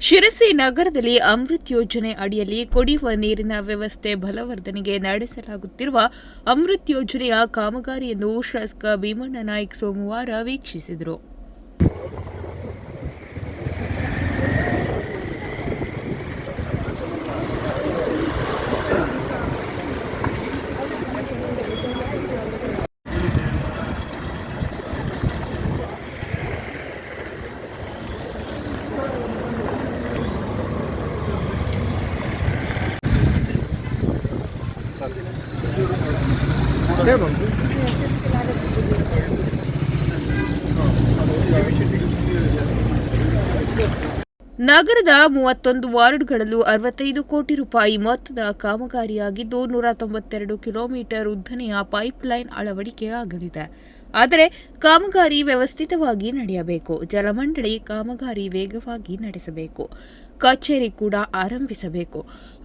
ಶಿರಸಿ ನಗರದಲ್ಲಿ ಅಮೃತ್ ಯೋಜನೆ ಅಡಿಯಲ್ಲಿ ಕುಡಿಯುವ ನೀರಿನ ವ್ಯವಸ್ಥೆ ಬಲವರ್ಧನೆಗೆ ನಡೆಸಲಾಗುತ್ತಿರುವ ಅಮೃತ್ ಯೋಜನೆಯ ಕಾಮಗಾರಿಯನ್ನು ಶಾಸಕ ಭೀಮಣ್ಣ ನಾಯ್ಕ ಸೋಮವಾರ ವೀಕ್ಷಿಸಿದರು. ನಗರದ 31 ವಾರ್ಡ್ಗಳಲ್ಲೂ 65 ಕೋಟಿ ರೂಪಾಯಿ ಮೊತ್ತದ ಕಾಮಗಾರಿಯಾಗಿದ್ದು 192 ಕಿಲೋಮೀಟರ್ ಉದ್ದನೆಯ ಪೈಪ್ಲೈನ್ ಅಳವಡಿಕೆಯಾಗಲಿದೆ. ಆದರೆ ಕಾಮಗಾರಿ ವ್ಯವಸ್ಥಿತವಾಗಿ ನಡೆಯಬೇಕು. ಜಲಮಂಡಳಿ ಕಾಮಗಾರಿ ವೇಗವಾಗಿ ನಡೆಸಬೇಕು. ಕಚೇರಿ ಕೂಡ ಆರಂಭಿಸಬೇಕು.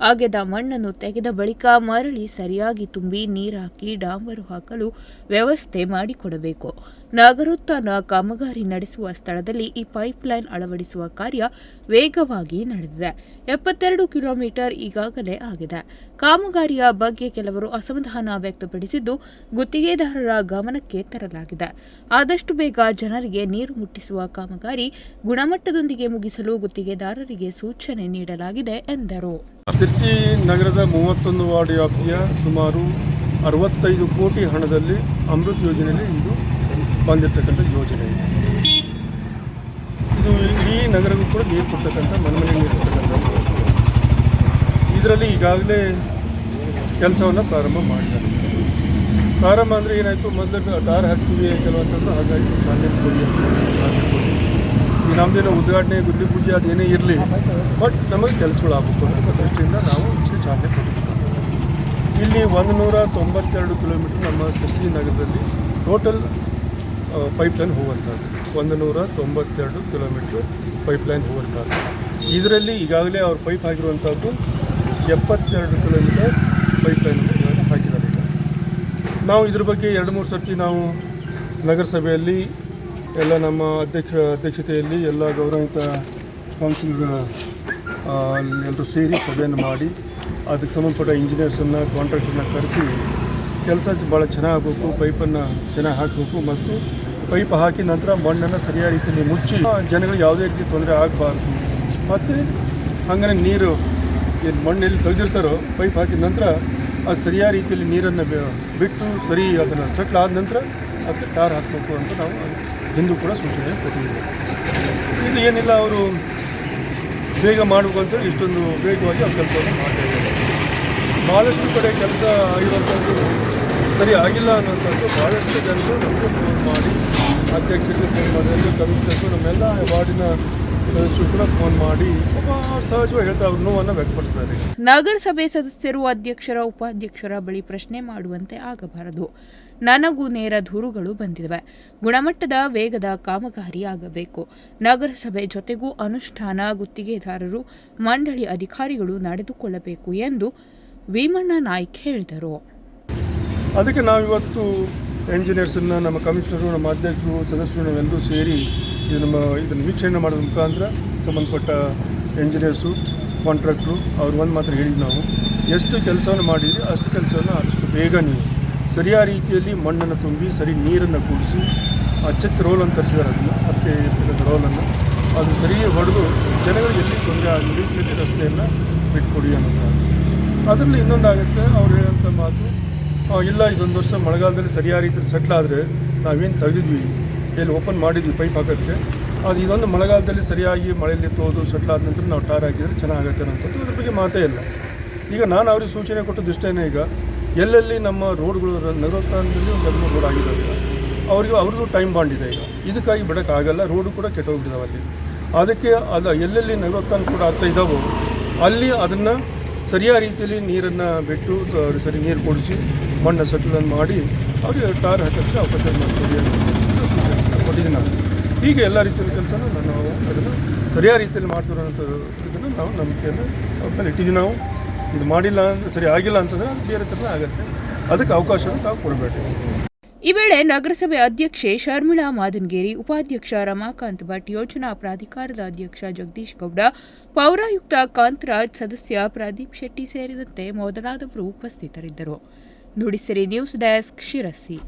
ಅಗೆದ ಮಣ್ಣನ್ನು ತೆಗೆದ ಬಳಿಕ ಮರಳಿ ಸರಿಯಾಗಿ ತುಂಬಿ ನೀರಾಕಿ ಡಾಂಬರು ಹಾಕಲು ವ್ಯವಸ್ಥೆ ಮಾಡಿಕೊಡಬೇಕು. ನಗರೋತ್ಥಾನ ಕಾಮಗಾರಿ ನಡೆಸುವ ಸ್ಥಳದಲ್ಲಿ ಈ ಪೈಪ್ಲೈನ್ ಅಳವಡಿಸುವ ಕಾರ್ಯ ವೇಗವಾಗಿ ನಡೆದಿದೆ. 72 ಕಿಲೋಮೀಟರ್ ಈಗಾಗಲೇ ಆಗಿದೆ. ಕಾಮಗಾರಿಯ ಬಗ್ಗೆ ಕೆಲವರು ಅಸಮಾಧಾನ ವ್ಯಕ್ತಪಡಿಸಿದ್ದು ಗುತ್ತಿಗೆದಾರರ ಗಮನಕ್ಕೆ ತರಲಾಗಿದೆ. ಆದಷ್ಟು ಬೇಗ ಜನರಿಗೆ ನೀರು ಮುಟ್ಟಿಸುವ ಕಾಮಗಾರಿ ಗುಣಮಟ್ಟದೊಂದಿಗೆ ಮುಗಿಸಲು ಗುತ್ತಿಗೆದಾರರಿಗೆ ಸೂಚನೆ ನೀಡಲಾಗಿದೆ ಎಂದರು. ಶಿರ್ಸಿ ನಗರದ 31 ವಾರ್ಡ್ ವ್ಯಾಪ್ತಿಯ ಸುಮಾರು 65 ಕೋಟಿ ಹಣದಲ್ಲಿ ಅಮೃತ್ ಯೋಜನೆಯಲ್ಲಿ ಇದು ಬಂದಿರತಕ್ಕಂಥ ಯೋಜನೆ ಇದೆ. ಇದು ಇಡೀ ನಗರಕ್ಕೂ ಕೂಡ ನೀರು ಕೊಡ್ತಕ್ಕಂಥ ಮನೆ ನೀರು ಕೊಡ್ತಕ್ಕಂಥ ಯೋಜನೆ. ಇದರಲ್ಲಿ ಈಗಾಗಲೇ ಕೆಲಸವನ್ನು ಪ್ರಾರಂಭ ಮಾಡಿದ್ದಾರೆ. ಪ್ರಾರಂಭ ಅಂದರೆ ಏನಾಯಿತು, ಮೊದಲು ಟಾರ್ ಹಾಕ್ತೀವಿ ಕೆಲವಂತಂದ್ರೆ ಹಾಗಾಗಿ ಚಾಲೆಂಜ್ ಕೊಡಿ ಈ ನಮ್ಮದೇನೋ ಉದ್ಘಾಟನೆ ಗುದ್ದಿ ಪೂಜೆ ಅದೇನೇ ಇರಲಿ, ಬಟ್ ನಮಗೆ ಕೆಲಸಗಳು ಆಗಬೇಕು ಅನ್ನೋ ದೃಷ್ಟಿಯಿಂದ ನಾವು ಇಷ್ಟು ಚಾಲನೆ ಕೊಡ್ತೀವಿ. ಇಲ್ಲಿ 192 ಕಿಲೋಮೀಟರ್ ನಮ್ಮ ಶಿರ್ಸಿ ನಗರದಲ್ಲಿ ಟೋಟಲ್ ಪೈಪ್ಲೈನ್ ಹೋಗುವಂಥದ್ದು. 192 ಕಿಲೋಮೀಟ್ರ್ ಪೈಪ್ಲೈನ್ ಹೋಗುವಂಥದ್ದು. ಇದರಲ್ಲಿ ಈಗಾಗಲೇ ಅವ್ರು ಪೈಪ್ ಹಾಕಿರುವಂಥದ್ದು 72 ಕಿಲೋಮೀಟರ್ ಪೈಪ್ಲೈನನ್ನು ಇವಾಗ ಹಾಕಿದ್ದಾರೆ. ನಾವು ಇದ್ರ ಬಗ್ಗೆ 2-3 ಸರ್ತಿ ನಾವು ನಗರಸಭೆಯಲ್ಲಿ ಎಲ್ಲ ನಮ್ಮ ಅಧ್ಯಕ್ಷತೆಯಲ್ಲಿ ಎಲ್ಲ ಗೌರವಿತ ಕೌನ್ಸಿಲ್ ಎಲ್ಲರೂ ಸೇರಿ ಸಭೆಯನ್ನು ಮಾಡಿ ಅದಕ್ಕೆ ಸಂಬಂಧಪಟ್ಟ ಇಂಜಿನಿಯರ್ಸನ್ನು ಕಾಂಟ್ರಾಕ್ಟರ್ನ ಕರೆಸಿ ಕೆಲಸ ಭಾಳ ಚೆನ್ನಾಗಬೇಕು, ಪೈಪನ್ನು ಚೆನ್ನಾಗಿ ಹಾಕಬೇಕು ಮತ್ತು ಪೈಪ್ ಹಾಕಿದ ನಂತರ ಮಣ್ಣನ್ನು ಸರಿಯಾದ ರೀತಿಯಲ್ಲಿ ಮುಚ್ಚಿ ಜನಗಳಿಗೆ ಯಾವುದೇ ರೀತಿ ತೊಂದರೆ ಆಗಬಾರ್ದು. ಮತ್ತು ಹಾಗೆ ನೀರು ಏನು ಮಣ್ಣೆಲ್ಲಿ ತೆಗೆದಿರ್ತಾರೋ ಪೈಪ್ ಹಾಕಿದ ನಂತರ ಅದು ಸರಿಯಾದ ರೀತಿಯಲ್ಲಿ ನೀರನ್ನು ಬಿಟ್ಟು ಸರಿ ಅದನ್ನು ಸೆಟ್ಲ್ ಆದ ನಂತರ ಅದಕ್ಕೆ ಟಾರ್ ಹಾಕಬೇಕು ಅಂತ ನಾವು ಹಿಂದೂ ಕೂಡ ಸೂಚನೆ ಕೊಟ್ಟಿದ್ದೀವಿ. ಇಲ್ಲಿ ಏನಿಲ್ಲ, ಅವರು ಬೇಗ ಮಾಡಬೇಕು ಅಂತ ಇಷ್ಟೊಂದು ವೇಗವಾಗಿ ಆ ಕೆಲಸವನ್ನು ಮಾಡ್ತಾಯಿದ್ದಾರೆ. ಭಾಳಷ್ಟು ಕಡೆ ಕೆಲಸ ಆಗಿರುವಂಥದ್ದು ಸರಿ ಆಗಿಲ್ಲ ಅನ್ನೋಂಥದ್ದು ಭಾಳಷ್ಟು ಜನರು ನಮಗೆ ಫೋನ್ ಮಾಡಿ, ಅಧ್ಯಕ್ಷರಿಗೆ ಫೋನ್ ಮಾಡಿ, ಕಮಿಷನರ್ಗೂ ನಮ್ಮೆಲ್ಲ ವಾರ್ಡಿನ ಸದಸ್ಯರು ಕೂಡ ಫೋನ್ ಮಾಡಿ ಸಹಜವಾಗಿ ಹೇಳ್ತಾ ಅವ್ರ ನೋವನ್ನು ವ್ಯಕ್ತಪಡಿಸ್ತಾರೆ. ನಗರಸಭೆ ಸದಸ್ಯರು ಅಧ್ಯಕ್ಷರ ಉಪಾಧ್ಯಕ್ಷರ ಬಳಿ ಪ್ರಶ್ನೆ ಮಾಡುವಂತೆ ಆಗಬಾರದು. ನನಗೂ ನೇರ ದೂರುಗಳು ಬಂದಿವೆ. ಗುಣಮಟ್ಟದ ವೇಗದ ಕಾಮಗಾರಿ ಆಗಬೇಕು. ನಗರಸಭೆ ಜೊತೆಗೂ ಅನುಷ್ಠಾನ ಗುತ್ತಿಗೆದಾರರು ಮಂಡಳಿ ಅಧಿಕಾರಿಗಳು ನಡೆದುಕೊಳ್ಳಬೇಕು ಎಂದು ಭೀಮಣ್ಣ ನಾಯ್ಕ ಹೇಳಿದರು. ಅದಕ್ಕೆ ನಾವಿವತ್ತು ಎಂಜಿನಿಯರ್ಸನ್ನು, ನಮ್ಮ ಕಮಿಷನರು, ನಮ್ಮ ಅಧ್ಯಕ್ಷರು, ಸದಸ್ಯರು ನಾವೆಲ್ಲರೂ ಸೇರಿ ಇದನ್ನು ವೀಕ್ಷಣೆ ಮಾಡೋದ್ರ ಮುಖಾಂತರ ಸಂಬಂಧಪಟ್ಟ ಎಂಜಿನಿಯರ್ಸು, ಕಾಂಟ್ರಾಕ್ಟ್ರು ಅವ್ರು ಒಂದು ಮಾತ್ರ ಹೇಳಿದ್ದು, ನಾವು ಎಷ್ಟು ಕೆಲಸವನ್ನು ಮಾಡಿದರೆ ಅಷ್ಟು ಕೆಲಸವನ್ನು ಆದಷ್ಟು ಬೇಗ ನೀವು ಸರಿಯಾದ ರೀತಿಯಲ್ಲಿ ಮಣ್ಣನ್ನು ತುಂಬಿ ಸರಿ ನೀರನ್ನು ಕೂಡಿಸಿ ಚೆಕ್ ರೋಲನ್ನು ತರಿಸಿದ್ದಾರೆ. ಅದಕ್ಕೆ ಇರ್ತಕ್ಕಂಥ ರೋಲನ್ನು ಅದು ಸರಿ ಹೊಡೆದು ಜನಗಳಿಗೆ ಎಲ್ಲಿ ತೊಂದರೆ ಆಗಲಿ ರಸ್ತೆಯನ್ನು ಬಿಟ್ಕೊಡಿ ಅನ್ನೋದು. ಅದರಲ್ಲಿ ಇನ್ನೊಂದಾಗುತ್ತೆ, ಅವ್ರು ಹೇಳೋಂಥ ಮಾತು, ಇಲ್ಲ ಇದೊಂದು ವರ್ಷ ಮಳೆಗಾಲದಲ್ಲಿ ಸರಿಯಾದ ರೀತಿಯಲ್ಲಿ ಸೆಟ್ಲ್ ಆದರೆ ನಾವೇನು ತೆಗೆದಿದ್ವಿ, ಎಲ್ಲಿ ಓಪನ್ ಮಾಡಿದ್ವಿ ಪೈಪ್ ಹಾಕೋಕ್ಕೆ, ಅದು ಇದೊಂದು ಮಳೆಗಾಲದಲ್ಲಿ ಸರಿಯಾಗಿ ಮಳೆಯಲ್ಲಿ ತೋದು ಸೆಟ್ಲ್ ಆದ ನಂತರ ನಾವು ಟಾರ್ ಹಾಕಿದರೆ ಚೆನ್ನಾಗುತ್ತೆ ಅನ್ನೋಂಥದ್ದು. ಅದ್ರ ಬಗ್ಗೆ ಮಾತೇ ಇಲ್ಲ. ಈಗ ನಾನು ಅವ್ರಿಗೆ ಸೂಚನೆ ಕೊಟ್ಟದ್ದು ಇಷ್ಟೇ, ಈಗ ಎಲ್ಲೆಲ್ಲಿ ನಮ್ಮ ರೋಡ್ಗಳು ನಗರೋತ್ಥಾನದಲ್ಲಿ ಒಂದು 2-3 ರೋಡ್ ಆಗಿದ್ದಾವೆ, ಅವ್ರಿಗೂ ಟೈಮ್ ಬಾಂಡ್ ಇದೆ. ಈಗ ಇದಕ್ಕಾಗಿ ಬಿಡೋಕ್ಕಾಗಲ್ಲ, ರೋಡು ಕೂಡ ಕೆಟ್ಟೋಗ್ಬಿಟ್ಟಿದ್ದಾವೆ ಅಲ್ಲಿ. ಅದಕ್ಕೆ ಅದು ಎಲ್ಲೆಲ್ಲಿ ನಗರೋತ್ಥಾನ ಕೂಡ ಆಗ್ತಾ ಇದ್ದಾವೋ ಅಲ್ಲಿ ಅದನ್ನು ಸರಿಯಾದ ರೀತಿಯಲ್ಲಿ ನೀರನ್ನು ಬಿಟ್ಟು ಸರಿ ನೀರು ಕೊಡಿಸಿ ಮಣ್ಣು ಸೆಟ್ಲನ್ನು ಮಾಡಿ ಅವರಿಗೆ ಟಾರ್ ಹಾಕೋಕ್ಕೆ ಅವಕಾಶ ಮಾಡಿಕೊಡಿ ಅಂತ ಕೊಟ್ಟಿದ್ದೀನಿ ನಾನು. ಹೀಗೆ ಎಲ್ಲ ರೀತಿಯ ಕೆಲಸನೂ ನಾವು ಅದನ್ನು ಸರಿಯಾದ ರೀತಿಯಲ್ಲಿ ಮಾಡ್ತಿರೋಂಥದ್ದು ಇದನ್ನು ನಾವು ನಂಬಿಕೆಯನ್ನು ಅವ್ರ ಮೇಲೆ ಇಟ್ಟಿದ್ದೀವಿ. ನಾವು ಇದು ಮಾಡಿಲ್ಲ, ಸರಿ ಆಗಿಲ್ಲ ಅಂತಂದರೆ ಬೇರೆ ಥರ ಆಗುತ್ತೆ. ಅದಕ್ಕೆ ಅವಕಾಶವನ್ನು ತಾವು ಕೊಡಬೇಕು. ಈ ವೇಳೆ ನಗರಸಭೆ ಅಧ್ಯಕ್ಷೆ ಶರ್ಮಿಳಾ ಮಾದನ್ಗೇರಿ, ಉಪಾಧ್ಯಕ್ಷ ರಮಾಕಾಂತ್ ಭಟ್, ಯೋಜನಾ ಪ್ರಾಧಿಕಾರದ ಅಧ್ಯಕ್ಷ ಜಗದೀಶ್ ಗೌಡ, ಪೌರಾಯುಕ್ತ ಕಾಂತರಾಜ್, ಸದಸ್ಯ ಪ್ರದೀಪ್ ಶೆಟ್ಟಿ ಸೇರಿದಂತೆ ಮೊದಲಾದವರು ಉಪಸ್ಥಿತರಿದ್ದರು. Nudisiri news desk, Sirsi.